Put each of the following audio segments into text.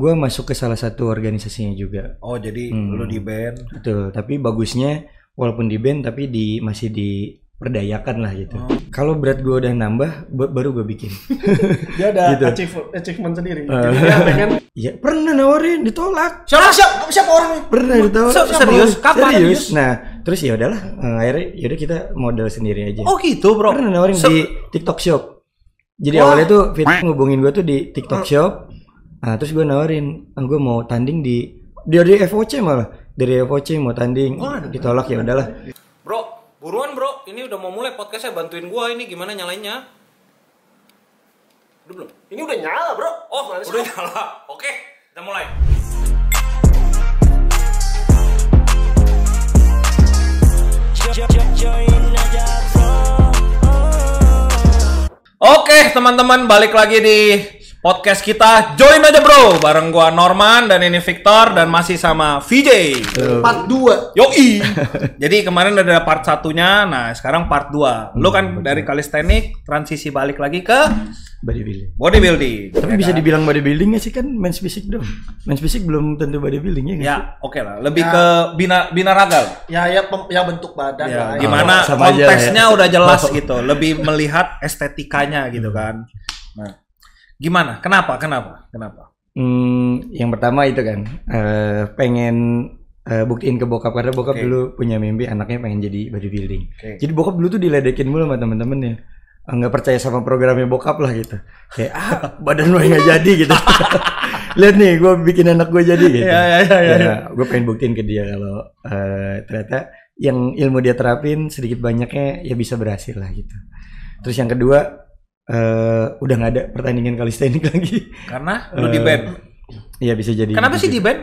gue masuk ke salah satu organisasinya juga. Oh jadi lu di band. Betul, tapi bagusnya walaupun di band tapi masih diperdayakan lah gitu. Kalau berat gue udah nambah, baru gue bikin. Dia ada Gitu. achievement sendiri. Dia pengen. Ya pernah nawarin, ditolak. Siapa orangnya? Pernah ditolak. Serius? Kapan? Serius. Nah, terus ya udahlah, akhirnya yaudah kita modal sendiri aja. Oh gitu bro. Pernah nawarin di TikTok Shop. Jadi awalnya tuh Fit ngubungin gue tuh di TikTok Shop. Nah, terus gue nawarin, gue mau tanding dari FOC malah. Dari FOC mau tanding, ditolak ya udahlah. Bro, buruan bro, ini udah mau mulai podcastnya, bantuin gua ini gimana nyalainnya? Udah belum? Ini udah nyala bro. Oh, udah nyala. Oke, kita mulai. Oke teman-teman, balik lagi di podcast kita. Join aja bro, bareng gua Norman dan ini Victor dan masih sama VJ. Part 2. Yoi. Jadi kemarin ada part satunya, nah sekarang part 2. Lu kan dari calisthenics transisi balik lagi ke bodybuilding. Tapi bisa dibilang bodybuilding gak sih, kan men's physique dong. Men's physique belum tentu bodybuilding ya. Ya, oke lah. Lebih ke binaraga lah. Ya bentuk badan Ya, lah. gimana sama aja konteksnya ya. udah jelas gitu. Lebih melihat estetikanya gitu kan. Nah, gimana? Kenapa? Yang pertama itu kan pengen buktiin ke bokap, karena bokap dulu punya mimpi anaknya pengen jadi bodybuilding. Jadi bokap dulu tuh diledekin mulu sama temen-temennya. Nggak percaya sama programnya bokap lah gitu. Kayak badan lo nggak jadi gitu. Lihat nih, gue bikin anak gue jadi gitu. Ya, gue pengen buktiin ke dia kalau ternyata yang ilmu dia terapin sedikit banyaknya ya bisa berhasil lah gitu. Terus yang kedua, udah nggak ada pertandingan calisthenics lagi. Karena lu di band. Iya bisa jadi. Kenapa sih di band?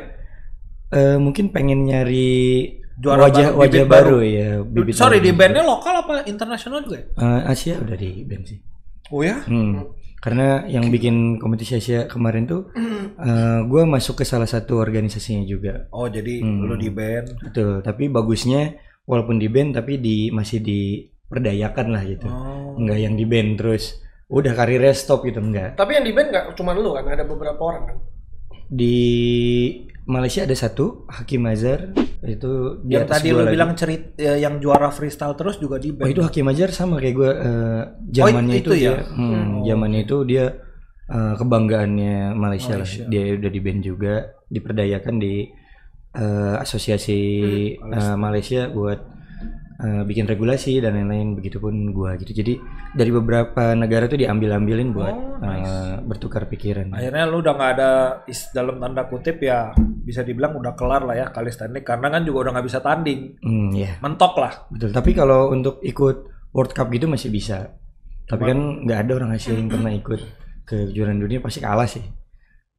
Mungkin pengen nyari Juara wajah baru ya. Sorry, di bandnya lokal apa internasional juga? Asia udah di band sih. Oh ya? Karena yang bikin kompetisi Asia kemarin tuh, gue masuk ke salah satu organisasinya juga. Oh jadi lu di band. Betul. Tapi bagusnya walaupun di band tapi masih diperdayakan lah gitu. Enggak yang di band terus udah karirnya stop gitu, enggak. Tapi yang di band nggak cuma lu kan, ada beberapa orang kan. Di Malaysia ada satu, Hakim Azhar, itu Yang tadi lu bilang yang juara freestyle terus juga di band. Oh itu Hakim Azhar sama kayak gue, zamannya itu ya? Zamannya itu dia kebanggaannya Malaysia lah. Dia udah di band juga, diperdayakan di asosiasi Malaysia buat bikin regulasi dan lain-lain, begitupun gua gitu. Jadi dari beberapa negara tuh diambilin buat bertukar pikiran. Akhirnya lu udah nggak ada dalam tanda kutip ya, bisa dibilang udah kelar lah ya calisthenics, karena kan juga udah nggak bisa tanding. Iya. Mentok lah. Betul. Tapi kalau untuk ikut World Cup gitu masih bisa. Tapi kan nggak ada orang Asia yang pernah ikut ke kejuaraan dunia, pasti kalah sih.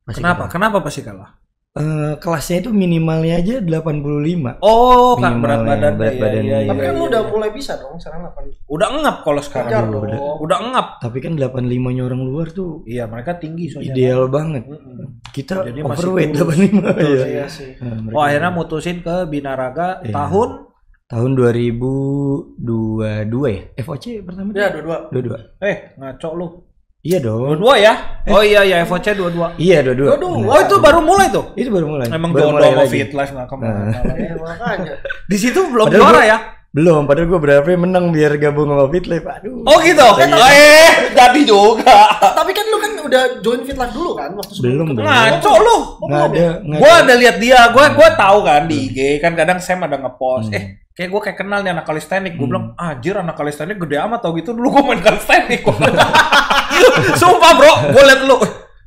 Kenapa? Kenapa pasti kalah? Kelasnya itu minimalnya aja 85. Oh, kan berat badannya. Tapi kan lu udah mulai bisa dong sekarang 8. Udah ngap kalau sekarang. Udah ngap. Tapi kan 85-nya orang luar tuh Iya, mereka tinggi soalnya. ideal banget. Kita Jadi masih overweight kurus. 85. Iya sih. Oh, akhirnya mutusin ke binaraga tahun 2022 ya? FOC pertama? Ya, 22. ngaco lu. Iya dong. 22 ya? Oh iya FOC 22. Iya, 22. Oh, itu baru mulai tuh. Itu baru mulai. Emang baru jodoh mulai sama lagi. Fit Life nggak kemana. Makanya. Di situ belum Padahal juara gua- ya? Belum, padahal gue berapa menang biar gabung sama FitLife. Aduh. Oh gitu. Jadi juga. Tapi kan lu kan udah join Fit Life dulu kan waktu Belum dong. Ngaco lu. Nggak ada. Gua ada lihat dia, gua tahu kan di IG kan kadang Sam ada ngepost. Kayak gue kayak kenal nih anak calisthenics. Gue bilang, anjir anak calisthenics gede amat tau gitu. Dulu gue main calisthenics. Sumpah bro, gue liat lu.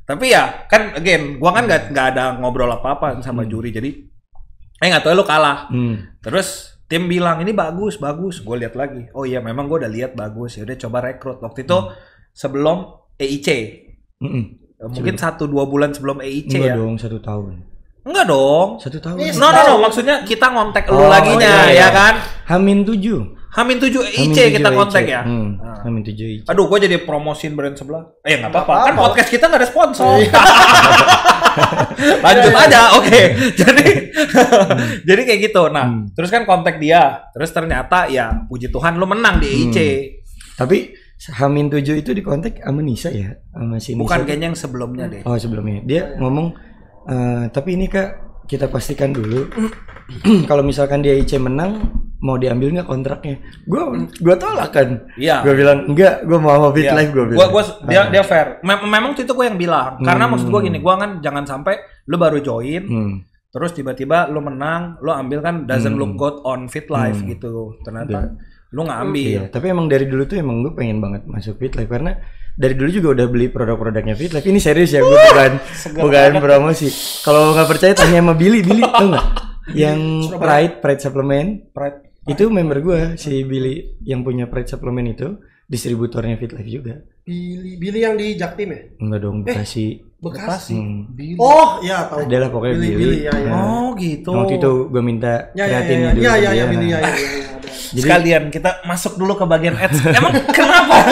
Tapi ya kan again, gue kan nggak ada ngobrol apa-apa sama juri. Jadi, nggak tahu lu kalah. Terus tim bilang ini bagus. Gue lihat lagi. Oh iya, memang gue udah lihat bagus. Ya udah coba rekrut. Waktu itu sebelum EIC. Mungkin 1-2 bulan sebelum EIC. Enggak ya. dong, 1 tahun. Enggak dong. 1 tahun. No, maksudnya kita ngontek lu laginya, ya kan? Hamin 7 H-7 EIC kita kontak ya. Hamin 7 EIC. Aduh, gua jadi promosiin brand sebelah. Nggak apa-apa. Kan podcast kita nggak ada sponsor. Lanjut aja, oke. Jadi kayak gitu. Nah, terus kan kontak dia. Terus ternyata ya puji Tuhan lu menang di EIC. Tapi Hamin 7 itu di kontak sama Nisa ya? Sama si Nisa. Bukan kayaknya yang sebelumnya deh. Oh, sebelumnya. Dia ngomong Tapi ini Kak, kita pastikan dulu kalau misalkan dia IC menang mau diambil nggak kontraknya? Gue tolak kan. Iya. Gue bilang enggak, gue mau sama FitLife gue bilang. Dia fair. Memang itu gue yang bilang. Karena maksud gue gini, gue kan jangan sampai lu baru join, terus tiba-tiba lu menang, lu ambil kan doesn't look good on FitLife gitu. Ternyata lu nggak ambil. Iya, tapi emang dari dulu tuh emang gue pengen banget masuk FitLife karena dari dulu juga udah beli produk-produknya FitLife. Ini serius ya, gue bukan promosi. Kalau nggak percaya tanya sama Billy tau nggak? Yang Pride Supplement. Itu member gue si Billy yang punya Pride Supplement itu, distributornya FitLife juga. Billy yang di Jaktim ya? Enggak dong, Bekasi. Billy. Oh, iya tahu. Adalah pokoknya Billy. Ya. Oh, gitu. Waktu itu gue minta kreatinnya dulu. Iya, Billy ya. Jadi, sekalian kita masuk dulu ke bagian ads. Emang kenapa?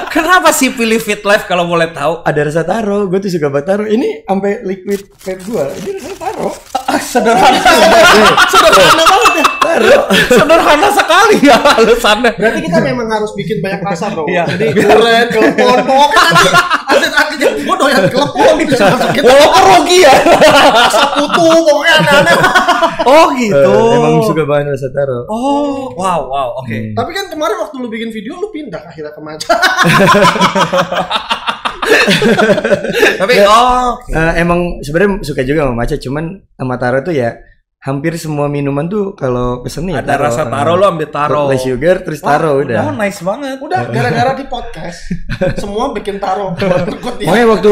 Kenapa sih pilih FitLife kalau boleh tahu? Ada rasa taro, gue tuh suka banget taro. Ini sampai liquid vape gue, ini rasa taro. Sederhana banget ya. Taro. Sederhana sekali ya alasannya. Berarti kita memang harus bikin banyak rasa dong. Iya. Jadi duren, kelepon, pokoknya atlet-atlet gue doyan kelepon bisa masukin. Walaupun rugi ya. Rasa putu, pokoknya aneh-aneh. Oh gitu. Emang suka banget rasa taro. Oh, wow, oke. Tapi kan kemarin waktu lu bikin video lu pindah akhirnya ke Maja. Tapi emang sebenarnya suka juga sama matcha, cuman sama taro tuh ya hampir semua minuman tuh kalau pesen ya ada rasa taro, lo ambil taro. Less sugar terus taro udah. Oh, nice banget. Udah gara-gara di podcast semua bikin taro. Makanya waktu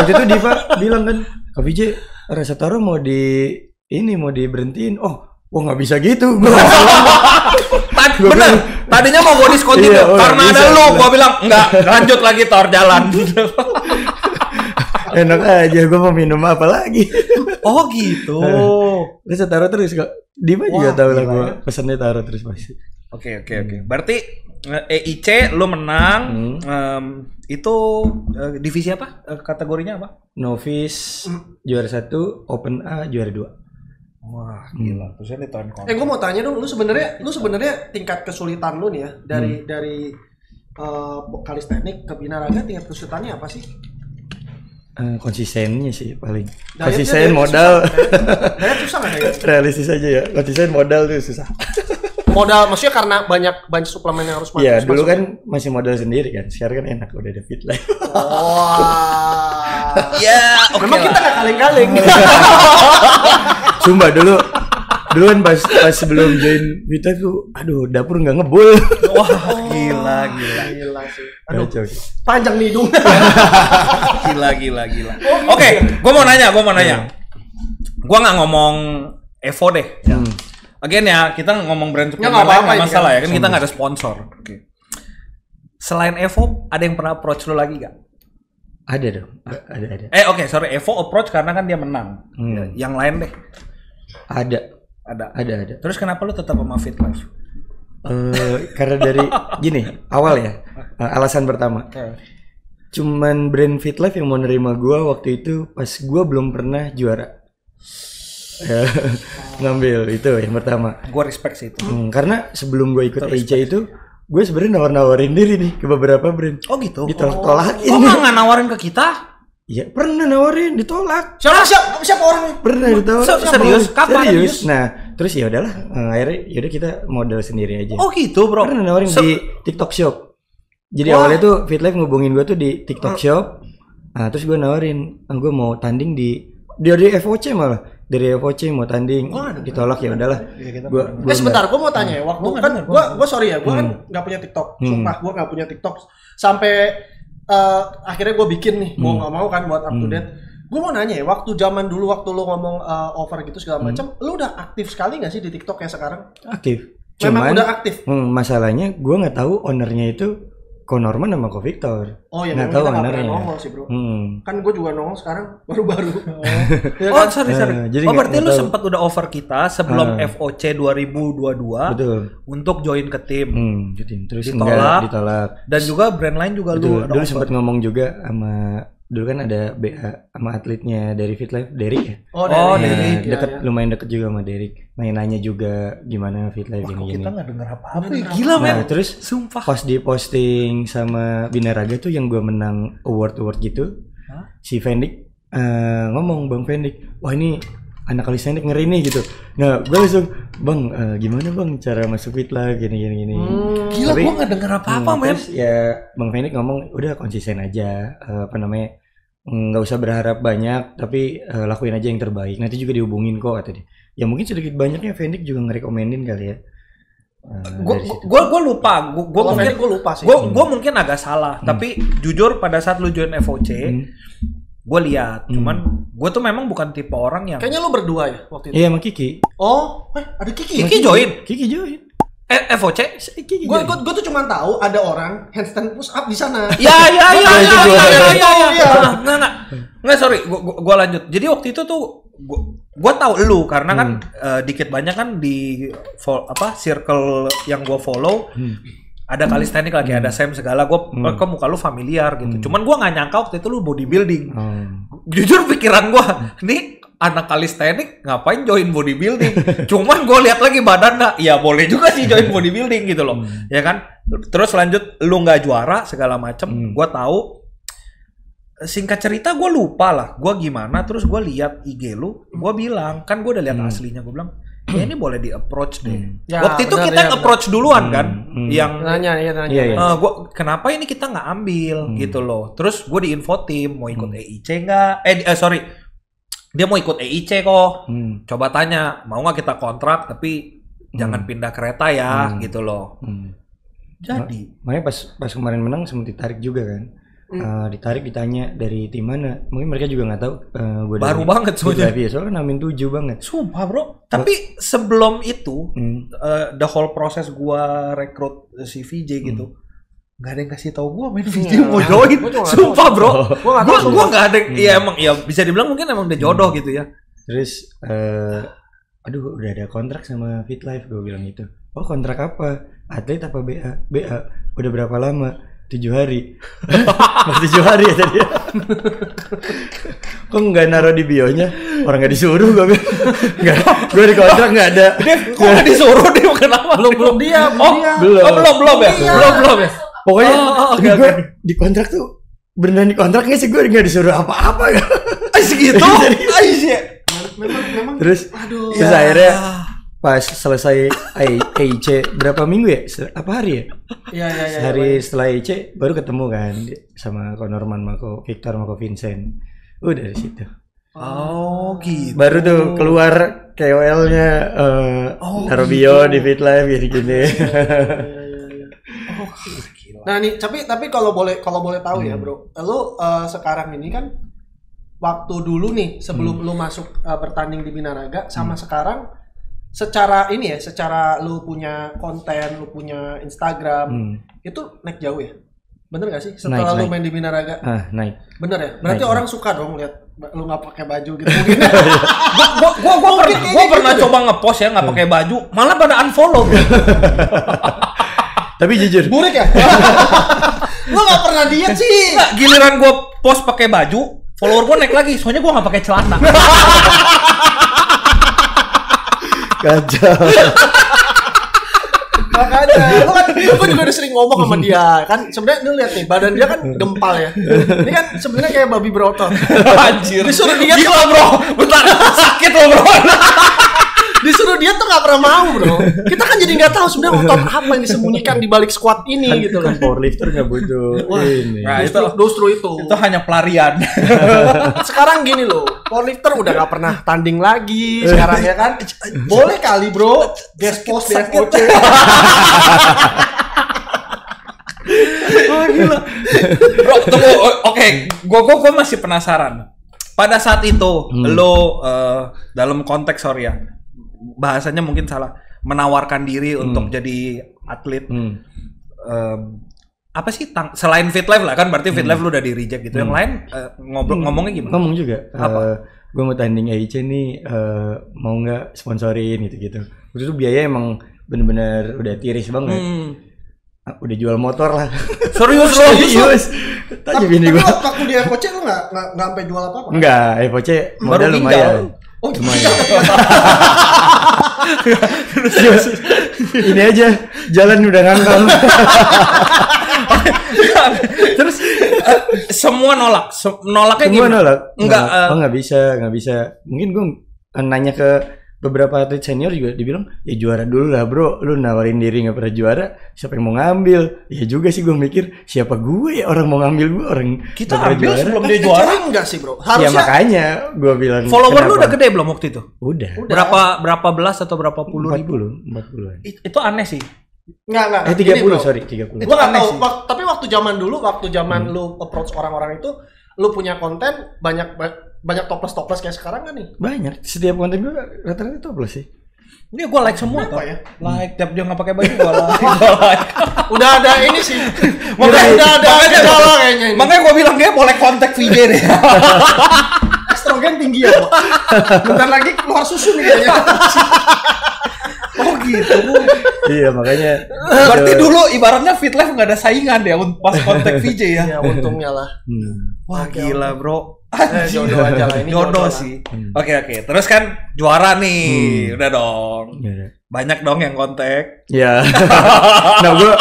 itu Diva bilang kan, Kak VJ rasa taro mau diberhentiin. Oh, wah nggak bisa gitu. Bener. Tadinya mau gue diskontin karena ada lu. Gue bilang enggak, lanjut lagi tor jalan. Enak aja, gue mau minum apa lagi? Oh gitu. Terus taro terus kok. Diva juga tahu lah gue pesannya taro terus pasti. Oke. Berarti EIC lu menang. Itu divisi apa? Kategorinya apa? Novice juara 1, Open A juara 2. Wah, gila. Terusnya tahun konten. Gue mau tanya dong, lu sebenarnya tingkat kesulitan lu nih ya dari kalisthenik ke binaraga, tingkat kesulitannya apa sih? Konsistennya sih paling. Konsisten modal. Diet susah nggak ya? Realistis aja ya. Konsisten modal tuh susah. Modal maksudnya karena banyak suplemen yang harus masuk. Iya, dulu kan masih modal sendiri kan. Sekarang kan enak udah ada FitLife. Ya, memang kita nggak kaleng-kaleng. Sumpah dulu kan pas sebelum join FitLife tuh, aduh dapur nggak ngebul. Wah, gila sih. Aduh, panjang nih hidung. Gila. Oke, gue mau nanya. Gue nggak ngomong Evo deh. Again ya, kita ngomong brand suplemen nggak masalah ya kan, kita nggak ada sponsor. Oke. Selain Evo, ada yang pernah approach lo lagi gak? Ada dong, ada. Oke, sorry, Evo approach karena kan dia menang. Yang lain deh. Ada. Terus kenapa lo tetap sama FitLife? Karena dari gini, awal ya, alasan pertama. Cuman brand FitLife yang mau nerima gue waktu itu pas gue belum pernah juara. Ngambil itu yang pertama. Gue respect sih itu. Karena sebelum gue ikut EIC itu, gue sebenarnya nawarin diri nih ke beberapa brand. Oh gitu. Ditolakin. Oh nggak nawarin ke kita? Iya pernah nawarin, ditolak. Siapa orangnya? Pernah ditolak. Serius? Kapan? Serius. Nah, terus ya udahlah, akhirnya kita modal sendiri aja. Oh gitu bro. Pernah nawarin di TikTok Shop. Jadi awalnya tuh FitLife ngubungin gue tuh di TikTok Shop. Nah, terus gue nawarin, gue mau tanding dari FOC malah. Dari FOC mau tanding, ditolak ya udahlah. Sebentar, gue mau tanya ya. Waktu kan gue sorry ya, gue kan nggak punya TikTok. Sumpah gue nggak punya TikTok. Sampai akhirnya gue bikin nih, mau nggak mau kan buat up to date. Gue mau nanya ya, waktu zaman dulu waktu lo ngomong over gitu segala macam, lo udah aktif sekali nggak sih di TikTok yang sekarang? Aktif. Memang udah aktif. Masalahnya gue nggak tahu ownernya itu Ko Norman sama Ko Victor. Oh ya, nggak tahu kita nggak pernah ownernya. nongol sih bro. Kan gue juga nongol sekarang baru-baru. Sorry. Jadi berarti lu sempat udah offer kita sebelum FOC 2022. Betul. Untuk join ke tim. Terus ditolak. Dan juga brand lain juga betul. Dulu sempat ngomong juga sama, dulu kan ada BA sama atletnya dari FitLife, Derek ya. Derek. Lumayan deket juga sama Derek. Nanya juga gimana FitLife gini-gini. Kita nggak dengar apa-apa. Gila men. Terus sumpah. Pas di posting sama Binaraga tuh yang gue menang award gitu, si Fendik ngomong Bang Fendik, wah ini anak kalistenik ngeri nih gitu. Nah gue langsung Bang gimana Bang cara masuk fit lah gini. Gila gue nggak denger apa-apa men. Terus ya Bang Fendik ngomong udah konsisten aja, nggak usah berharap banyak tapi lakuin aja yang terbaik, nanti juga dihubungin kok kata dia. Ya mungkin sedikit banyaknya Fendik juga ngerekomenin kali ya. Gue lupa, gue lupa sih. Gue mungkin agak salah, tapi jujur pada saat lu join FOC, gue lihat, cuman gue tuh memang bukan tipe orang yang. Kayaknya lu berdua ya waktu itu. Iya sama Kiki. Oh, ada Kiki. Kiki join. FOC? Gue tuh cuma tahu ada orang handstand push up di sana. Iya. Nggak, sorry, gue lanjut. Jadi waktu itu tuh gue tahu lu karena kan dikit banyak kan di circle yang gue follow ada kalistenik lagi, ada Sam segala. Gue kok muka lu familiar gitu. Cuman gue nggak nyangka waktu itu lu bodybuilding. Jujur pikiran gue, nih anak kalistenik ngapain join bodybuilding? Cuman gue lihat lagi badan ya boleh juga sih join bodybuilding gitu loh, ya kan? Terus lanjut, lu nggak juara segala macem. Gue tahu. Singkat cerita gue lupa lah gue gimana, terus gue lihat IG lu, gue bilang kan gue udah lihat aslinya, gue bilang ya ini boleh di approach deh. Ya, waktu itu kita approach duluan kan, yang nanya. Gua kenapa ini kita nggak ambil gitu loh. Terus gue di info tim mau ikut EIC nggak? Sorry, dia mau ikut EIC kok. Coba tanya mau nggak kita kontrak tapi jangan pindah kereta ya gitu loh. Jadi makanya pas kemarin menang sempat ditarik juga kan. Ditarik ditanya dari tim mana, mungkin mereka juga nggak tahu. Baru banget soalnya namin 7 banget. Sumpah bro. Tapi sebelum itu the whole proses gua rekrut si VJ gitu, nggak ada yang kasih tahu gua main VJ mau join. Sumpah bro. Gua nggak ada. Iya emang ya bisa dibilang mungkin emang udah jodoh gitu ya. Terus aduh udah ada kontrak sama Fit Life, gue bilang gitu. Oh kontrak apa? Atlet apa BA? BA. Udah berapa lama? 7 hari. Masih 7 hari ya tadi. Kok nggak naruh di bionya? Orang nggak disuruh gue bilang. Nggak, gue di kontrak nggak ada. Kok nggak disuruh dia? Kenapa? Belum dia. Belum ya. Pokoknya gue di kontrak tuh beneran di kontrak nggak sih, gue nggak disuruh apa-apa. Segitu? Memang. Terus akhirnya pas selesai EIC berapa minggu ya? Apa hari ya? Iya. Hari setelah EIC baru ketemu kan sama Ko Norman, Mako Victor, Mako Vincent. Udah dari situ. Oh gitu. Baru tuh keluar KOL-nya taruh bio di Fit Life gini-gini. Nah nih, tapi kalau boleh tahu ya bro, lu sekarang ini kan waktu dulu nih sebelum lu masuk bertanding di Binaraga sama sekarang. Secara lu punya konten, lu punya Instagram, itu naik jauh ya? Bener gak sih? Setelah lu main di Binaraga? Naik. Bener ya? Berarti orang suka dong lihat lu nggak pakai baju gitu. Gue pernah coba ngepost ya nggak pakai baju, malah pada unfollow. Tapi jujur. Burik ya? Lu nggak pernah diet sih? Nggak, giliran gue post pakai baju, follower gue naik lagi. Soalnya gue nggak pakai celana. Kacau. Makanya lu juga udah sering ngomong sama dia kan, sebenarnya lu lihat nih badan dia kan gempal ya, ini kan sebenarnya kayak babi berotot. Anjir, disuruh dia gila bro, bentar, sakit lo bro. Disuruh dia tuh nggak pernah mau bro. Kita kan jadi nggak tahu sebenarnya otot apa yang disembunyikan di balik squat ini kan, gitu loh. Powerlifter nggak butuh. Ini. Nah, justru itu hanya pelarian. Sekarang gini loh, powerlifter udah nggak pernah tanding lagi sekarang ya kan. Boleh kali bro, guest post di FOC. Oh gila. Bro, tunggu. Oke, gue masih penasaran. Pada saat itu lo dalam konteks ya, bahasanya mungkin salah, menawarkan diri untuk jadi atlet. Apa sih selain Fit Life lah kan, berarti Fit Life lu udah di reject gitu. Yang lain ngomongnya gimana? Ngomong juga. Gue mau tanding EIC nih, mau nggak sponsorin gitu. Waktu itu biaya emang bener-bener udah tiris banget. Udah jual motor lah. Serius. Tanya bini gue. Waktu di FOC lu nggak sampai jual apa-apa? Enggak, FOC modal lumayan. Oh lumayan. Ini aja jalan udah ngangkang. Terus Semua nolak. Nolaknya Semua gimana? nolak. Enggak. Nggak bisa. Mungkin gue nanya ke beberapa atlet senior juga dibilang ya juara dulu lah bro, lu nawarin diri nggak pernah juara, siapa yang mau ngambil? Ya juga sih gue mikir siapa gue ya orang mau ngambil gue orang kita ambil sebelum dia juara enggak sih bro? Harusnya. Ya makanya gue bilang follower lu udah gede belum waktu itu? Udah. Berapa belas atau berapa puluh ribu? 40. Itu aneh sih. Enggak. 30 sorry 30. Gua nggak tahu. Tapi waktu zaman lu approach orang-orang itu, lu punya konten banyak toples kayak sekarang kan nih? Banyak. Setiap konten gue rata-rata toples sih. Ini gue like semua tuh. Ya? Like tiap dia nggak pakai baju gue like. Udah ada ini sih. Udah ada gejala kayaknya ini. Makanya gue bilang dia boleh kontak VJ deh. Estrogen tinggi ya, Bro. Bentar lagi keluar susu nih kayaknya. Oh gitu. Iya makanya. Berarti dulu ibaratnya FitLife nggak ada saingan ya pas kontak VJ ya. Ya untungnya lah. Wah gila bro. Jodoh aja lah ini. Jodoh sih. Oke. Terus kan juara nih, udah dong. Banyak dong yang kontak. Ya. Nah gue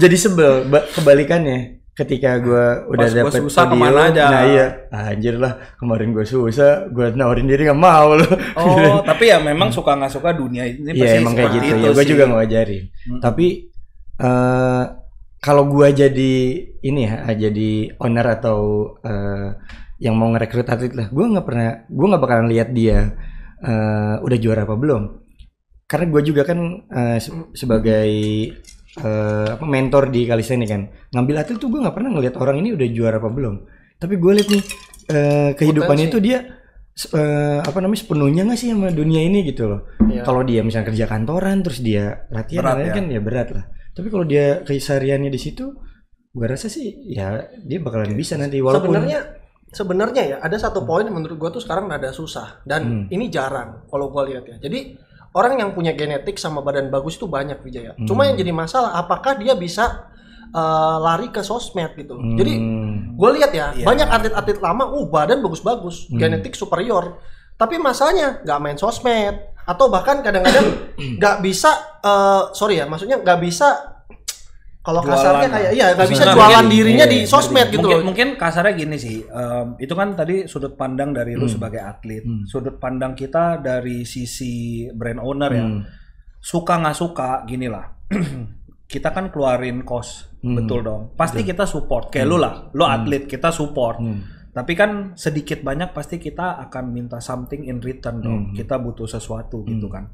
jadi sebel kebalikannya. Ketika gue udah dapet susah video, kemana aja. Nah iya, anjir lah kemarin gue susah, gue nawarin diri gak mau loh. Oh, tapi ya memang suka nggak suka dunia ini pasti. Iya emang kayak gitu ya, gue juga ngajarin. Tapi kalau gue jadi ini ya, jadi owner atau yang mau ngerekrut atlet lah, gue nggak bakalan lihat dia udah juara apa belum. Karena gue juga kan sebagai mentor di Calisthenics kan, ngambil atlet tuh gue nggak pernah ngelihat orang ini udah juara apa belum, tapi gue lihat nih kehidupannya itu dia sepenuhnya nggak sih sama dunia ini gitu loh. Kalau dia misalnya kerja kantoran terus dia latihan kan ya berat lah, tapi kalau dia kesehariannya di situ gue rasa sih ya dia bakalan bisa nanti. Walaupun sebenarnya ya ada satu poin menurut gue tuh sekarang rada susah dan ini jarang kalau gue lihat ya. Jadi orang yang punya genetik sama badan bagus itu banyak Wijaya. Cuma yang jadi masalah apakah dia bisa lari ke sosmed gitu. Jadi gue lihat ya banyak atlet-atlet lama badan bagus-bagus, genetik superior. Tapi masalahnya nggak main sosmed atau bahkan kadang-kadang nggak bisa maksudnya nggak bisa kalau kasarnya kayak nggak bisa jualan dirinya di sosmed gitu loh. Mungkin kasarnya gini sih, itu kan tadi sudut pandang dari lu sebagai atlet, sudut pandang kita dari sisi brand owner ya. Suka nggak suka, gini lah, kita kan keluarin cost, betul dong. Pasti kita support, kayak lu lah, lu atlet kita support. Tapi kan sedikit banyak pasti kita akan minta something in return dong. Kita butuh sesuatu gitu kan.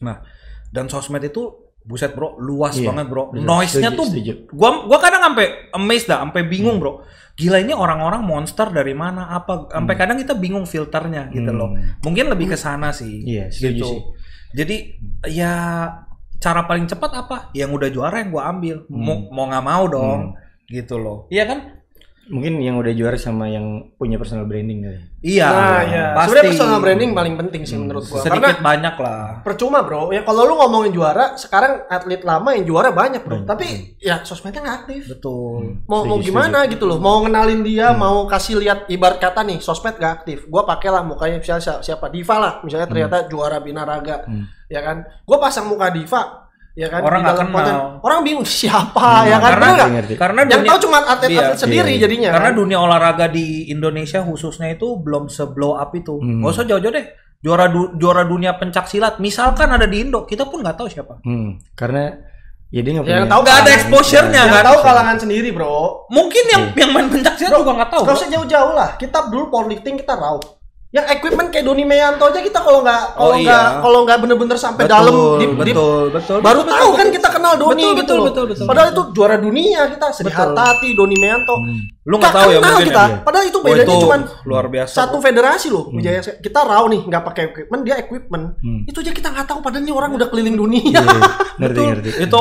Nah, dan sosmed itu buset bro, luas banget bro. Noise-nya tuh gua kadang sampai amazed dah, sampai bingung bro. Gila ini orang-orang monster dari mana apa sampai kadang kita bingung filternya gitu loh. Mungkin lebih ke sana sih. Gitu. Sih. Jadi ya cara paling cepat apa? Yang udah juara yang gua ambil. Mau nggak mau dong. Gitu loh. Iya kan? Mungkin yang udah juara sama yang punya personal branding kali. Iya. Pasti. Sebenarnya personal branding paling penting sih menurut gua. Sedikit banyak lah. Percuma bro. Ya kalau lu ngomongin juara, sekarang atlet lama yang juara banyak bro. Tapi ya sosmednya nggak aktif. Betul. Mau gimana gitu loh. Mau ngenalin dia, mau kasih lihat ibarat kata nih sosmed nggak aktif. Gua pakailah mukanya misalnya siapa Diva lah. Misalnya ternyata juara binaraga. Ya kan. Gua pasang muka Diva. Ya kan, orang nggak kenal, orang bingung siapa ya kan, karena yang tahu cuma atlet-atlet sendiri jadinya. Karena dunia olahraga di Indonesia khususnya itu belum se-blow up itu. Nggak usah jauh-jauh deh, juara dunia pencak silat, misalkan ada di Indo, kita pun nggak tahu siapa. Karena ya dia nggak nggak ada exposure-nya, nggak tahu kalangan sendiri bro. Mungkin yang main pencak silat juga nggak tahu. Nggak usah jauh-jauh lah, kita dulu powerlifting kita raw. Yang equipment kayak Doni Meyanto aja kita kalau nggak bener-bener sampai dalam betul baru tahu kan kita kenal Doni betul. Padahal itu juara dunia kita Sri Hartati, Doni Meyanto. Lu nggak tahu ya mungkin kita. Padahal itu bedanya cuma luar biasa. Satu federasi loh. Kita raw nih nggak pakai equipment, dia equipment. Itu aja kita nggak tahu padahal ini orang udah keliling dunia. Ngerti. Itu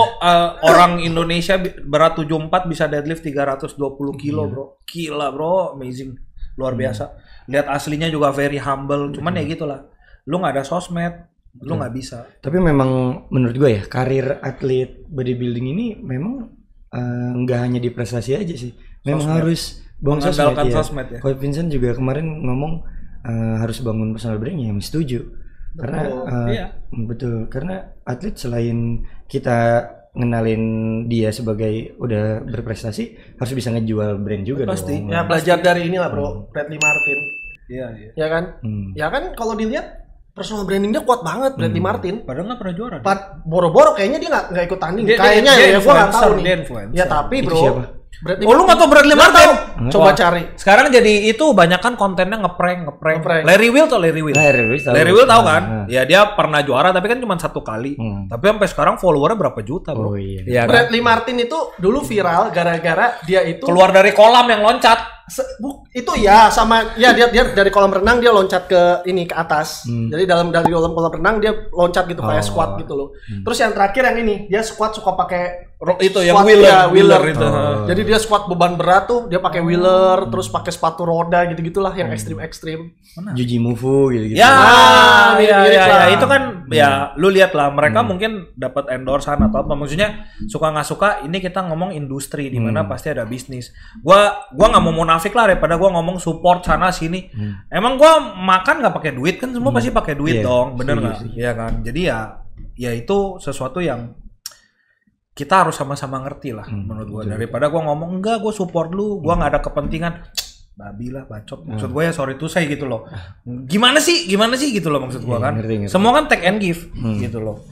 orang Indonesia berat 74 bisa deadlift 320 kilo bro. Gila bro, amazing. Luar biasa. Lihat aslinya juga very humble. Cuman ya gitulah. Lu nggak ada sosmed, lu nggak bisa. Tapi memang menurut gue ya karir atlet bodybuilding ini memang nggak hanya di prestasi aja sih. Memang harus bangun sosmed ya. Coach Vincent juga kemarin ngomong harus bangun personal branding, yang setuju. Karena betul. Karena atlet selain kita ngenalin dia sebagai udah berprestasi harus bisa ngejual brand juga pasti. dong. Ya belajar dari inilah bro, Bradley Martin. Iya. Ya kan? Ya kan kalau dilihat personal branding dia kuat banget Bradley Martin. Padahal nggak pernah juara. Boro-boro kayaknya dia nggak ikut tanding. Dia Kayaknya ya gua nggak tahu nih. Influencer. Ya tapi Itu bro. siapa? Bradley Lu nggak tahu Bradley Martin? Coba Wah, cari. Sekarang jadi itu banyakan kontennya ngeprank. Larry Will tau Larry Will? Larry Will tahu kan? Ya dia pernah juara tapi kan cuma 1 kali. Tapi sampai sekarang followernya berapa juta bro? Oh iya. Ya, kan? Bradley Martin itu dulu viral gara-gara dia itu Keluar dari kolam yang loncat. itu ya sama ya dia dari kolam renang dia loncat ke ini ke atas. Jadi dari kolam renang dia loncat gitu kayak squat gitu loh. Terus yang terakhir yang ini dia squat suka pakai Itu squat, yang wheeler itu. Jadi dia squat beban berat tuh dia pakai wheeler terus pakai sepatu roda gitu-gitulah yang ekstrim-ekstrim. Juji Mufu gitu-gitu. Ya, mirip-mirip lah. itu kan ya lu lihat lah mereka mungkin dapat endorsean atau apa maksudnya suka nggak suka ini kita ngomong industri di mana pasti ada bisnis. Gua nggak mau munafik lah daripada gua ngomong support sana sini. Emang gua makan nggak pakai duit kan semua pasti pakai duit dong, bener nggak? Iya kan. Jadi ya itu sesuatu yang kita harus sama-sama ngerti lah menurut gua daripada gua ngomong enggak gua support lu, gua nggak ada kepentingan. Babi lah bacot maksud gue ya sorry to say gitu loh. Gimana sih gitu loh maksud gue kan ngerti. Semua kan take and give gitu loh.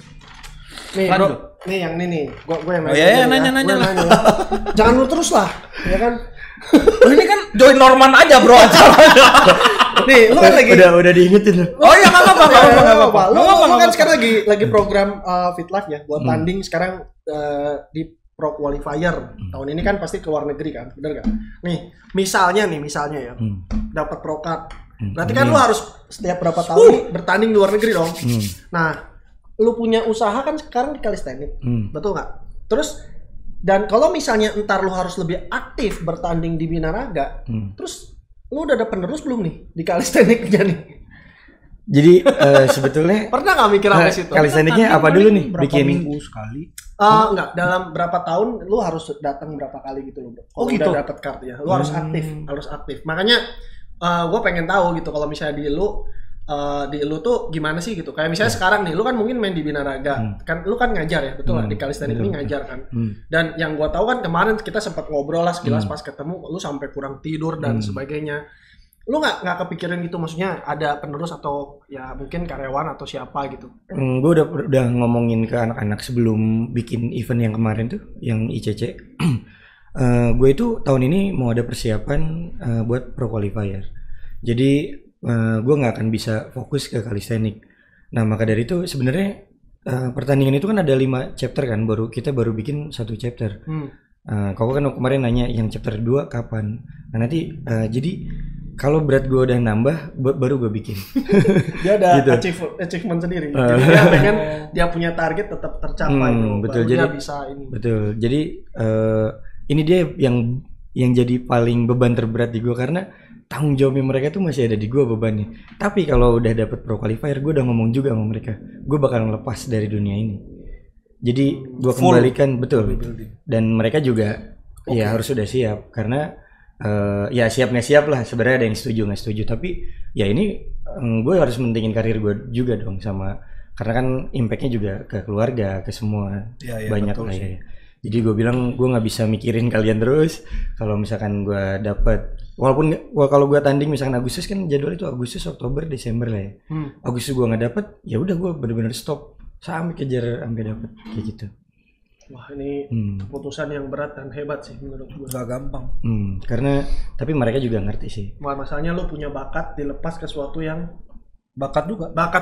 Nih Lanjut. bro, nih yang ini nih gue yang Oh iya nanya lah. Jangan lu terus lah ya kan. Ini kan join Norman aja bro Nih lu kan lagi Udah diingetin. oh iya nggak apa-apa lu kan sekarang lagi program Fit Life ya buat tanding sekarang di Pro Qualifier tahun ini kan pasti ke luar negeri kan, bener gak? Nih misalnya ya dapat pro card, berarti kan lu harus setiap berapa tahun nih bertanding di luar negeri dong. Nah lu punya usaha kan sekarang di calisthenics, betul nggak? Terus dan kalau misalnya entar lu harus lebih aktif bertanding di binaraga, terus lu udah ada penerus belum nih di calisthenics nih? Jadi sebetulnya Pernah nggak mikir apa situ? calisthenics-nya apa dulu nih? bikin minggu sekali. Enggak, dalam berapa tahun lu harus datang berapa kali gitu loh, bro. Kalau gitu? udah dapat card ya, lu harus aktif. Makanya gue pengen tahu gitu kalau misalnya di lu tuh gimana sih gitu. Kayak misalnya sekarang nih, lu kan mungkin main di binaraga, kan lu kan ngajar ya, betul lah di calisthenics ini ngajar kan. Dan yang gue tahu kan kemarin kita sempat ngobrol lah sekilas pas ketemu, lu sampai kurang tidur dan sebagainya. Lu nggak kepikiran gitu maksudnya ada penerus atau ya mungkin karyawan atau siapa gitu? Gue udah ngomongin ke anak-anak sebelum bikin event yang kemarin tuh yang ICC. Gue itu tahun ini mau ada persiapan buat Pro Qualifier. Jadi gue nggak akan bisa fokus ke calisthenics. Nah maka dari itu sebenarnya pertandingan itu kan ada 5 chapter kan, kita baru bikin 1 chapter. Kau kan kemarin nanya yang chapter 2 kapan. Nah nanti jadi kalau berat gue udah nambah, baru gue bikin. Dia ada gitu. achievement sendiri. Jadi dia pengen dia punya target tetap tercapai. Betul. Jadi Jadi dia bisa ini. Betul. Jadi ini dia yang jadi paling beban terberat di gue karena tanggung jawabnya mereka tuh masih ada di gue bebannya. Tapi kalau udah dapet Pro Qualifier, gue udah ngomong juga sama mereka, gue bakal lepas dari dunia ini. Jadi gue kembalikan betul. Dan mereka juga ya harus sudah siap karena ya siap lah, sebenarnya ada yang setuju nggak setuju, tapi ya ini gue harus mentingin karir gue juga dong sama karena kan impactnya juga ke keluarga, ke semua banyak lah ya. Jadi gue bilang gue nggak bisa mikirin kalian terus. Kalau misalkan gue dapet, walaupun kalau gue tanding misalkan Agustus kan jadwal itu Agustus, Oktober, Desember lah ya. Agustus gue nggak dapet, ya udah gue bener-bener stop sampai kejar sampai dapet kayak gitu. Wah ini keputusan yang berat dan hebat sih menurut gue. Gak gampang. Karena tapi mereka juga ngerti sih. Wah masalahnya lu punya bakat dilepas ke sesuatu yang Bakat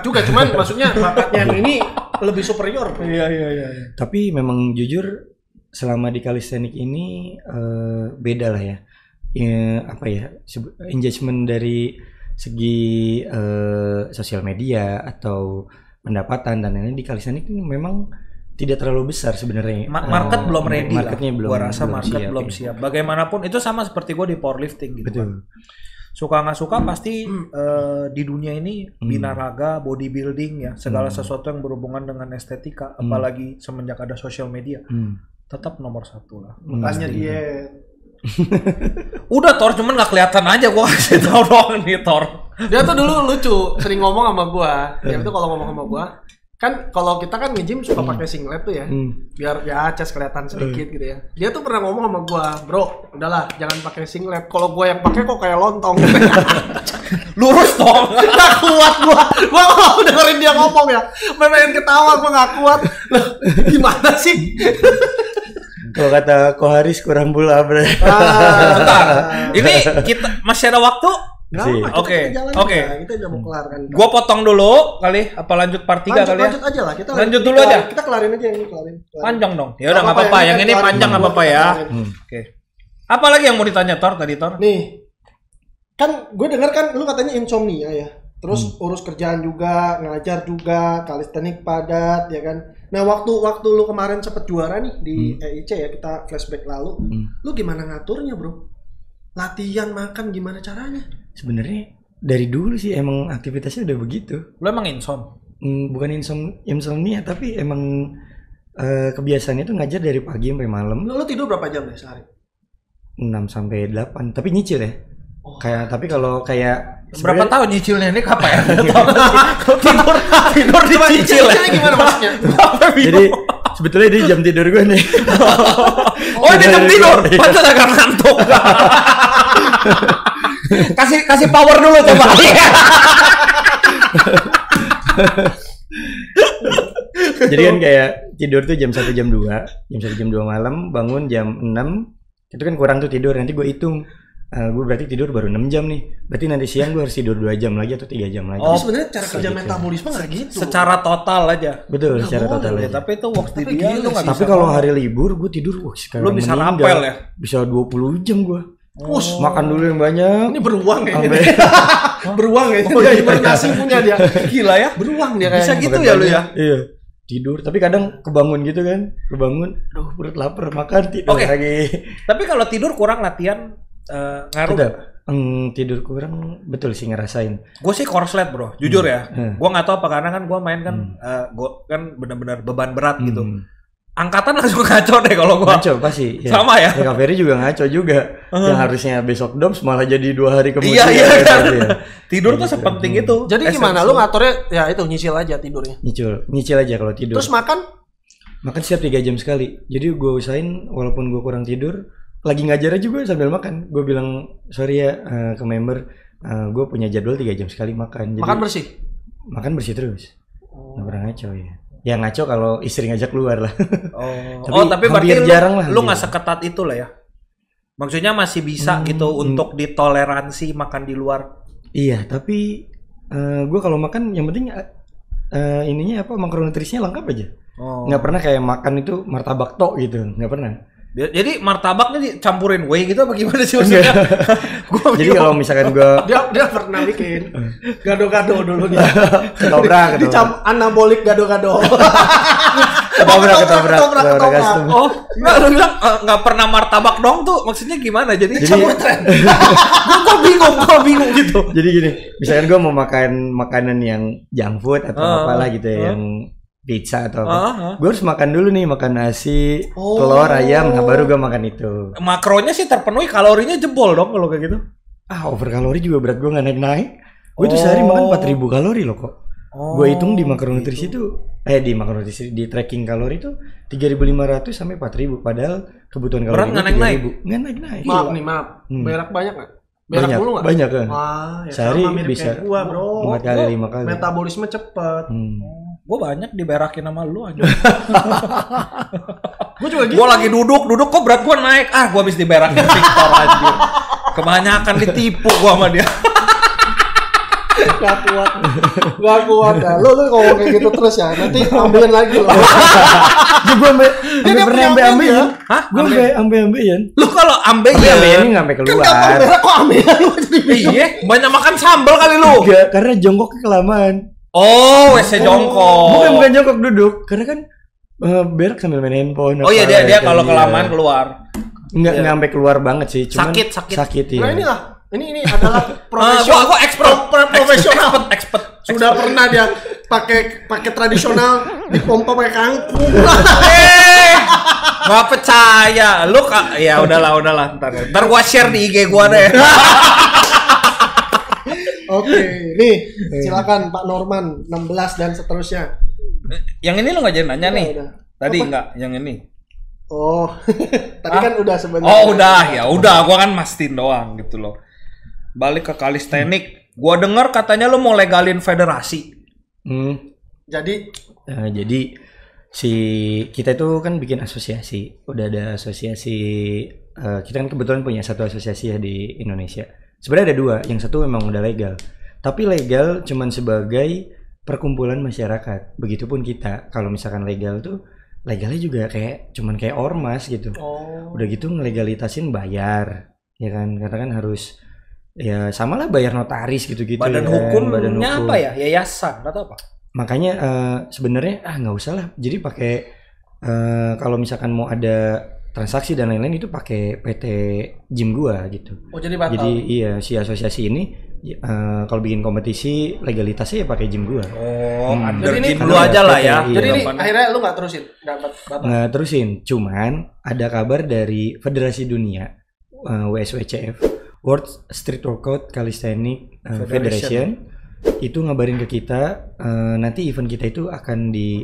juga cuman maksudnya bakatnya yang ini lebih superior. Iya. Tapi memang jujur selama di calisthenics ini beda lah ya. Engagement dari segi sosial media atau pendapatan dan lain-lain di calisthenics ini memang tidak terlalu besar sebenarnya. Market belum ready lah. Marketnya belum. Gua rasa market belum siap. Bagaimanapun itu sama seperti gue di powerlifting gitu. Betul. Kan. Suka nggak suka pasti di dunia ini binaraga, bodybuilding ya segala sesuatu yang berhubungan dengan estetika, apalagi semenjak ada sosial media, tetap nomor 1 lah. Makanya diet. Udah Thor, cuman nggak kelihatan aja gue kasih tau doang nih Thor. Dia tuh dulu lucu, sering ngomong sama gua. Dia tuh kalau ngomong sama gua, kan kalau kita kan nge-gym suka pakai singlet tuh ya, biar ya chest kelihatan sedikit gitu ya. Dia tuh pernah ngomong sama gua, bro, udahlah jangan pakai singlet. Kalau gua yang pakai kok kayak lontong. Lurus dong. Gak kuat gua mau dengerin dia ngomong ya. Main ketawa gua gak kuat. Loh, gimana sih? Kalau kata Koharis kurang bola berarti. Bentar. Ini kita masih ada waktu? Oke. Kita udah mau kelar kan. Gua potong dulu kali, apa lanjut part 3 kali ya? Lanjut aja lah, kita lanjut dulu aja. Kita kelarin aja yang ini, kelarin. Panjang dong. Ya udah enggak apa-apa, yang ini panjang enggak apa-apa ya. Oke. Apa lagi yang mau ditanya Tor tadi Tor? Nih. Kan gue dengar kan lu katanya insomnia ya. Terus urus kerjaan juga, ngajar juga, kalistenik padat ya kan. Nah, waktu lu kemarin sempet juara nih di EIC ya, kita flashback lalu. Lu gimana ngaturnya, Bro? Latihan, makan gimana caranya? Sebenarnya dari dulu sih emang aktivitasnya udah begitu. Lo emang insom? Bukan insomnia tapi emang kebiasaannya tuh ngajar dari pagi sampai malam. Lu tidur berapa jam deh sehari? 6 sampai 8, tapi nyicil ya. Kayak tapi kalau kayak berapa tahun nyicilnya ini kapan ya? tidur dicicil. Nyicilnya gimana maksudnya? Jadi sebetulnya di jam tidur gue nih. Oh, di jam tidur. Pantas agak ngantuk. kasih power dulu coba. Jadi kan kayak tidur tuh jam 1 jam 2 malam, bangun jam 6. Itu kan kurang tuh tidur, nanti gue hitung. Gue berarti tidur baru 6 jam nih. Berarti nanti siang gue harus tidur 2 jam lagi atau 3 jam lagi. Oh, sebenarnya cara kerja metabolisme enggak gitu. Secara total aja. Betul, secara total aja. Tapi itu works di dia lu enggak bisa. Tapi kalau hari libur gue tidur sekarang lu bisa rapel ya. Bisa 20 jam gue. Makan dulu yang banyak. Ini beruang kayaknya. Beruang kayaknya. Dia hibernasi punya dia. Gila ya. Beruang dia kayaknya. Bisa gitu ya lu ya? Iya. Tidur, tapi kadang kebangun gitu kan. Aduh perut lapar, makan tidur lagi. Tapi kalau tidur kurang latihan ngaruh. Tidur kurang betul sih ngerasain. Gue sih korslet bro, jujur ya. Gue nggak tahu apa karena kan gue main kan, gue kan benar-benar beban berat gitu. Angkatan langsung ngaco deh kalau gue. Ngaco pasti. Ya. Sama ya. Kak Ferry juga ngaco juga. Yang harusnya besok DOMS malah jadi 2 hari kemudian. Iya kan. Tidur tuh sepenting itu. Jadi gimana? Lu ngaturnya ya itu nyicil aja tidurnya. Nyicil aja kalau tidur. Terus makan? Makan setiap 3 jam sekali. Jadi gue usahain walaupun gue kurang tidur, lagi ngajar aja gue sambil makan. Gue bilang sorry ya ke member, gue punya jadwal 3 jam sekali makan. Jadi, makan bersih? Makan bersih terus. Nggak pernah ngaco ya. Ya ngaco kalau istri ngajak keluar lah. Tapi berarti jarang lah. Lu nggak seketat itu lah ya? Maksudnya masih bisa gitu untuk ditoleransi makan di luar? Iya, tapi gue kalau makan yang penting ininya apa makronutrisnya lengkap aja. Nggak pernah kayak makan itu martabak tok gitu, nggak pernah. Jadi martabaknya dicampurin whey gitu apa gimana sih maksudnya? Jadi kalau misalkan dia pernah bikin gado-gado dulu dia. Ketoprak. Anabolik gado-gado. Ketoprak. Oh, enggak lu bilang enggak pernah martabak dong tuh. Maksudnya gimana? Jadi campur tren. Gue bingung gitu. Jadi gini, misalkan gue mau makan makanan yang junk food atau apalah gitu ya, yang pizza atau apa. Gue harus makan dulu nih, makan nasi, telur, ayam, nah baru gue makan itu. Makronya sih terpenuhi, kalorinya jebol dong kalau kayak gitu. Over kalori juga berat gue nggak naik. Gue tuh sehari makan 4.000 kalori loh kok. Gue hitung di makronutrisi itu, di tracking kalori itu 3.500 sampai 4.000. Padahal kebutuhan kalori berat nggak naik. Nggak naik. Maaf. Berak banyak nggak? Berak banyak, dulu nggak? Banyak kan. Wah, ya sehari bisa kayak gua, bro. 4 kali 5 kali. Metabolisme cepet. Gue banyak diberakin sama lu aja. Gue juga gitu. Gue lagi duduk kok berat gue naik. Gue habis diberakin Victor anjir. Kebanyakan ditipu gue sama dia. Gak kuat ya. Lu ngomong kayak gitu terus ya. Nanti ambilin lagi lo. Gue pernah ambil. Hah? Gue ambil-ambilan. Lu kalau ambeien ini nggak sampai keluar. Kok ambeien? Iya, banyak makan sambal kali lu. Enggak, karena jongkoknya kelamaan. Oh, WC jongkok. Bukan jongkok duduk, karena kan berak sambil main handphone. Oh iya, dia kalau kelamaan keluar. Enggak sampai keluar banget sih, cuman sakit ya. Nah inilah, ini adalah profesional. Gua profesional. Expert. Sudah pernah dia pakai tradisional dipompa pakai kangkung. Nggak percaya. Lu ya udahlah. Ntar gua share di IG gua deh. Oke, nih silakan Pak Norman 16 dan seterusnya. Yang ini lu nggak jadi nanya nih. Udah. Tadi Apa? enggak, yang ini. Oh, tadi kan udah sebenarnya. Oh udah, gua kan mastiin doang gitu loh. Balik ke kalistenik, gua dengar katanya lu mau legalin federasi. Jadi si kita itu kan bikin asosiasi, udah ada asosiasi. Kita kan kebetulan punya satu asosiasi ya di Indonesia. Sebenarnya ada 2, yang satu memang udah legal, tapi legal cuman sebagai perkumpulan masyarakat. Begitupun kita, kalau misalkan legal tuh legalnya juga cuman kayak ormas gitu. Udah gitu ngelegalitasin bayar, ya kan? Karena kan harus ya sama lah bayar notaris gitu-gitu. Badan ya, hukumnya badan hukum. apa ya? Yayasan atau apa? Makanya sebenarnya nggak usah lah. Jadi pakai kalau misalkan mau ada transaksi dan lain-lain itu pakai PT gym gua gitu. Oh jadi batal. Jadi iya si asosiasi ini kalau bikin kompetisi legalitasnya ya pakai gym gua. Oh, under Jadi ini gym lu aja lah ya. Iya. Jadi ini Depannya. akhirnya lu nggak terusin, dapat batal. Nggak terusin, cuman ada kabar dari Federasi Dunia WSWCF, World Street Workout Calisthenics Federation, itu ngabarin ke kita nanti event kita itu akan di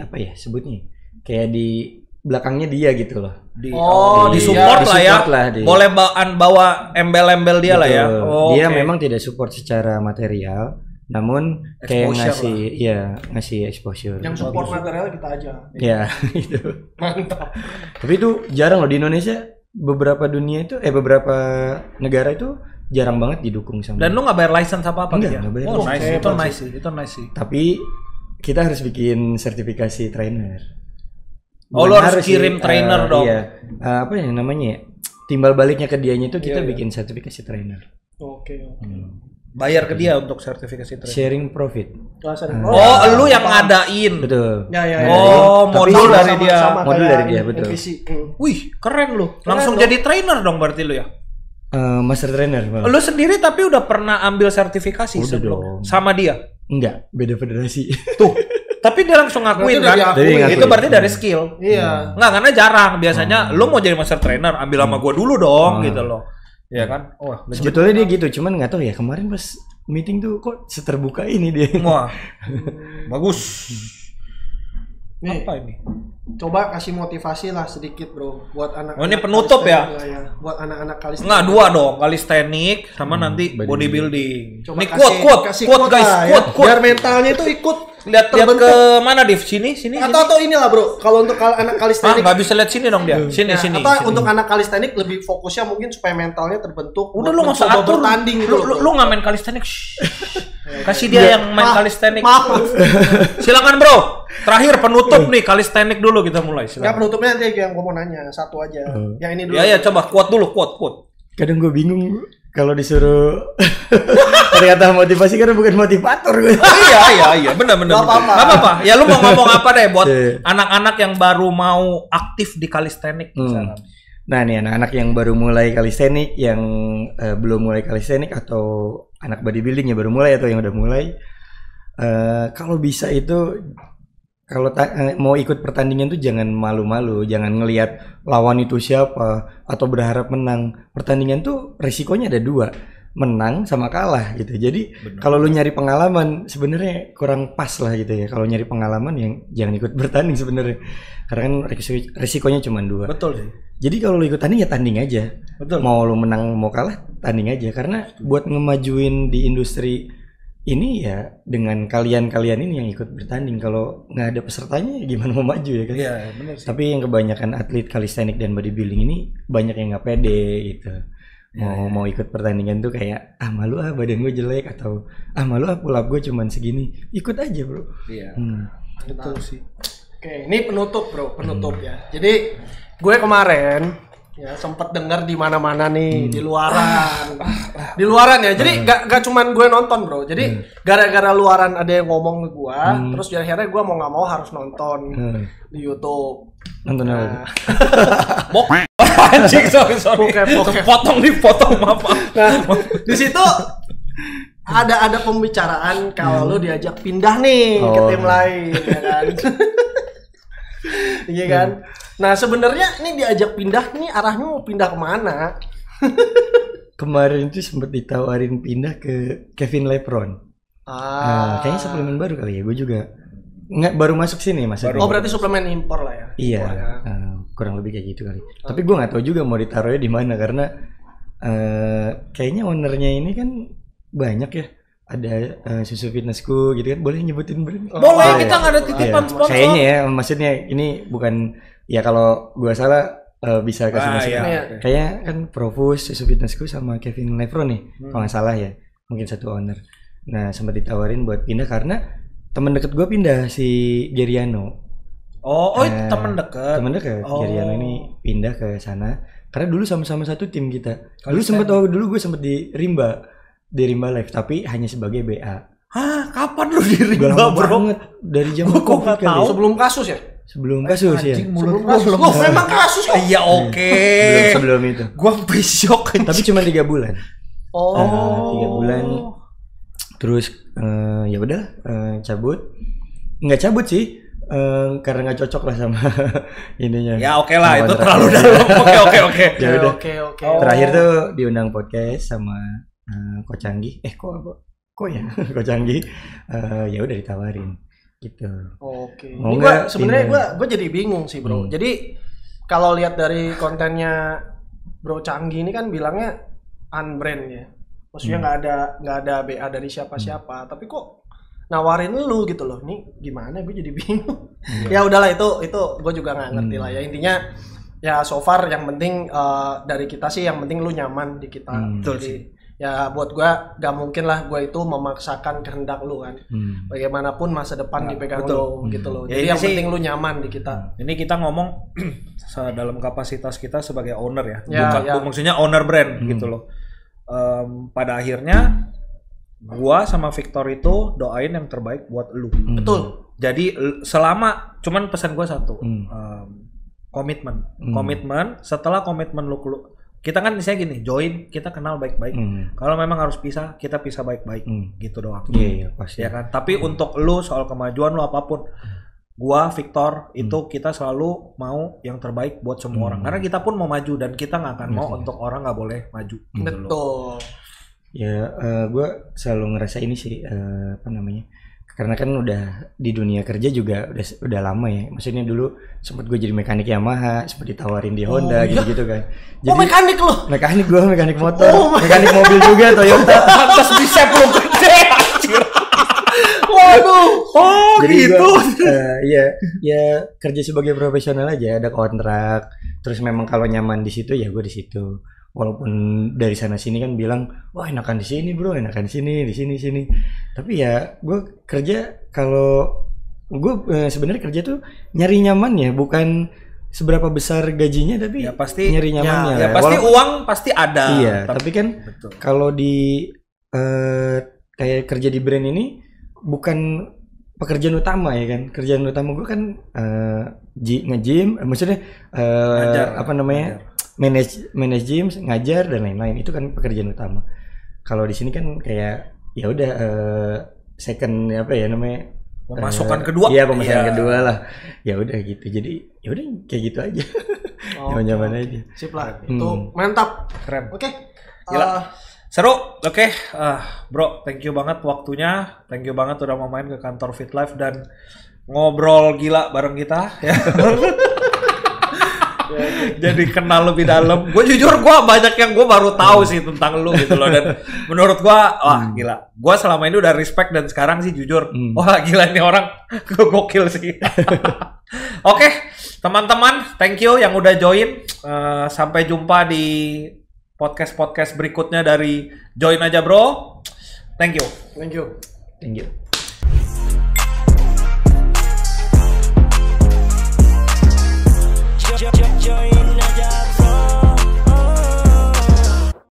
apa ya sebutnya, kayak di belakangnya dia gitu loh. Disupport lah ya. Boleh bawa embel-embel dia lah ya. Dia memang tidak support secara material, namun kayak ngasih exposure. Yang support material kita aja. Ya, itu. Mantap. Tapi itu jarang loh di Indonesia. Beberapa negara itu jarang banget didukung sama. Dan lu nggak bayar license apa Enggak, dia? nggak bayar. Oh, Itu nice sih. Tapi kita harus bikin sertifikasi trainer. Oh, lu harus kirim trainer dong. Iya. Apa yang namanya? Timbal baliknya ke dianya itu kita bikin sertifikasi trainer. Oke. Bayar ke dia untuk sertifikasi trainer. Sharing profit. Oh, lu yang ngadain. Betul. Ya. Oh, Tapi modul dari dia. Modul dari dia, betul. Wih, keren lu. Langsung jadi trainer dong berarti lu ya. Master trainer. Lu sendiri tapi udah pernah ambil sertifikasi Udah sebelum dong. sama dia? Enggak, beda federasi. Tuh. Tapi dia langsung ngakuin Berarti kan? udah diakuin. Itu berarti dari skill. Iya. Nggak, karena jarang. Biasanya lu mau jadi master trainer, ambil sama gua dulu dong gitu loh. Iya kan? Wah, Sebetulnya dia gitu, cuman nggak tahu ya kemarin pas meeting tuh kok seterbuka ini dia. Wah. Bagus. Nih, Apa ini? coba kasih motivasi lah sedikit bro buat anak. Oh, ini penutup ya? Buat anak-anak kalistenik. Enggak, 2 dong. Kalistenik sama nanti bodybuilding. bodybuilding. Coba Ini kasih quote guys, lah ya. quote. Biar mentalnya itu ikut Lihat terbentuk. ke mana, Div? Sini. Atau inilah bro, kalau untuk anak kalistenik. Nggak bisa lihat sini dong dia. Sini. Atau untuk anak kalistenik lebih fokusnya mungkin supaya mentalnya terbentuk. Udah buat lu nggak usah mencoba atur. bertanding gitu. Lu nggak main kalistenik. Kasih dia yang main kalistenik. Maaf. Silakan bro. Terakhir penutup nih kalistenik dulu kita mulai. Nggak, Silakan. penutupnya nanti yang gue mau nanya satu aja. Yang ini dulu. Ya coba quote dulu quote. Kadang gue bingung kalau disuruh ternyata motivasi karena bukan motivator gue. Iya, benar. Nggak apa-apa. Nggak apa-apa. Ya lu mau ngomong apa deh buat anak-anak yang baru mau aktif di kalistenik misalnya. Nah nih anak-anak yang baru mulai kalistenik, yang belum mulai kalistenik atau anak bodybuilding yang baru mulai atau yang udah mulai, kalau bisa itu kalau mau ikut pertandingan tuh jangan malu-malu, jangan ngelihat lawan itu siapa atau berharap menang. Pertandingan tuh resikonya ada 2, menang sama kalah gitu. Jadi kalau lu nyari pengalaman sebenarnya kurang pas lah gitu ya. Kalau nyari pengalaman yang jangan ikut bertanding sebenarnya. Karena kan resikonya cuma 2. Betul sih. Jadi kalau lu ikut tanding ya tanding aja. Betul. Mau lu menang mau kalah tanding aja. Karena buat ngemajuin di industri ini ya dengan kalian ini yang ikut bertanding. Kalau nggak ada pesertanya gimana mau maju ya kan? Iya, benar sih. Tapi yang kebanyakan atlet kalistenik dan bodybuilding ini banyak yang nggak pede gitu. Mau ikut pertandingan tuh kayak malu badan gue jelek atau malu pull up gue cuman segini. Ikut aja bro. Iya. Betul sih. Oke, ini penutup bro, penutup ya. Jadi gue kemarin ya sempat dengar di mana-mana nih di luaran ya. Jadi gak cuman gue nonton bro. Jadi gara-gara luaran ada yang ngomong ke gue, terus akhirnya gue mau nggak mau harus nonton di YouTube. Nonton apa? Anjing, sorry. Bokep. Potong maaf. Nah, di situ ada pembicaraan kalau lu diajak pindah nih ke tim lain, ya kan? Iya kan? Nah, sebenarnya ini diajak pindah nih arahnya mau pindah kemana? Kemarin itu sempat ditawarin pindah ke Kevin Lebron. Kayaknya suplemen baru kali ya, gue juga nggak baru masuk sini maksudnya. Oh berarti suplemen impor lah ya? Iya, kurang lebih kayak gitu kali. Tapi gue nggak tahu juga mau ditaruhnya di mana karena kayaknya ownernya ini kan banyak ya. Ada susu fitnessku gitu kan, boleh nyebutin brand? Boleh, kita nggak ada titipan sponsor. Kayaknya ya, maksudnya ini bukan ya kalau gue salah bisa kasih masukan. Iya. Kayaknya kan Profus, susu fitnessku sama Kevin Levron nih, kalau nggak salah ya, mungkin satu owner. Nah sempat ditawarin buat pindah karena teman deket gue pindah si Geriano. Itu teman dekat. Teman dekat. Geriano ini pindah ke sana karena dulu sama-sama satu tim kita. Dulu gue sempat di Rimba Live tapi hanya sebagai BA. Hah, kapan lu di Rimba, bro? Banget dari zaman Covid kali. tahu. Sebelum kasus ya? Sebelum kasus ya. Sebelum kasus. Loh, memang kasus kok. Iya, oke. Sebelum itu. Gua sampai shock. Tapi cuma 3 bulan. 3 bulan. Terus ya udah cabut. Nggak cabut sih. Karena nggak cocok lah sama ininya. Ya oke lah, itu terlalu dalam. Oke. Ya udah. Oke. Terakhir tuh diundang podcast sama Ko Canggih. Kok ya? Ko Canggih. Ya udah ditawarin gitu. Oke. Mau Ini sebenarnya gue jadi bingung sih, Bro. Hmm. Jadi kalau lihat dari kontennya Bro Canggih ini kan bilangnya unbrand ya. Maksudnya nggak ada BA dari siapa-siapa, tapi kok nawarin lu gitu loh. Nih gimana, gue jadi bingung. Ya udahlah, itu gue juga nggak ngerti lah ya. Intinya ya so far yang penting dari kita sih yang penting lu nyaman di kita. Jadi ya buat gue gak mungkin lah gue itu memaksakan kehendak lu kan. Bagaimanapun masa depan dipegang lu gitu loh. Jadi yang penting lu nyaman di kita. Ini kita ngomong dalam kapasitas kita sebagai owner ya. Ya. Maksudnya owner brand gitu loh. Pada akhirnya gua sama Victor itu doain yang terbaik buat lu. Betul. Jadi selama cuman pesan gua satu, komitmen. Setelah komitmen lu kita kan misalnya gini, join kita kenal baik-baik. Kalau memang harus pisah, kita pisah baik-baik. Gitu doang. Iya, pasti. Ya kan. Tapi untuk lu soal kemajuan lu apapun, gua Victor itu kita selalu mau yang terbaik buat semua orang. Karena kita pun mau maju dan kita nggak akan mau untuk orang nggak boleh maju. Gitu. Betul. Ya, gue selalu ngerasa ini sih apa namanya? Karena kan udah di dunia kerja juga udah lama ya. Maksudnya dulu sempat gue jadi mekanik Yamaha, sempat ditawarin di Honda gitu-gitu kan. Jadi, mekanik lo? Mekanik gue, mekanik motor, mekanik mobil juga Toyota. Pantas bisa belum gede. Waduh. Jadi gitu. Ya kerja sebagai profesional aja, ada kontrak. Terus memang kalau nyaman di situ ya gue di situ. Walaupun dari sana sini kan bilang, wah enakan di sini bro, enakan di sini. Tapi ya gue kerja kalau gue sebenarnya kerja tuh nyari nyaman ya, bukan seberapa besar gajinya tapi ya pasti nyari nyamannya. Ya pasti uang pasti ada. Iya, tapi kan kalau di kayak kerja di brand ini bukan pekerjaan utama ya kan. Kerjaan utama gue kan nge-gym, maksudnya apa namanya? Manage gym, ngajar dan lain-lain, itu kan pekerjaan utama. Kalau di sini kan kayak ya udah second apa ya namanya, pemasukan kedua. Iya, pemasukan kedua lah. Ya udah gitu. Jadi ya udah kayak gitu aja. Nyaman-nyaman aja. Sip lah. Itu mantap. Keren. Oke. Gila. Seru. Oke. Bro, thank you banget waktunya. Thank you banget udah mau main ke kantor Fit Life dan ngobrol gila bareng kita ya. Jadi kenal lebih dalam. Gue jujur banyak yang gue baru tahu sih tentang lu gitu loh, dan menurut gue wah gila. Gue selama ini udah respect dan sekarang sih jujur wah gila ini orang gokil sih. Oke, teman-teman, thank you yang udah join. Sampai jumpa di podcast berikutnya dari Join Aja Bro. Thank you. Thank you.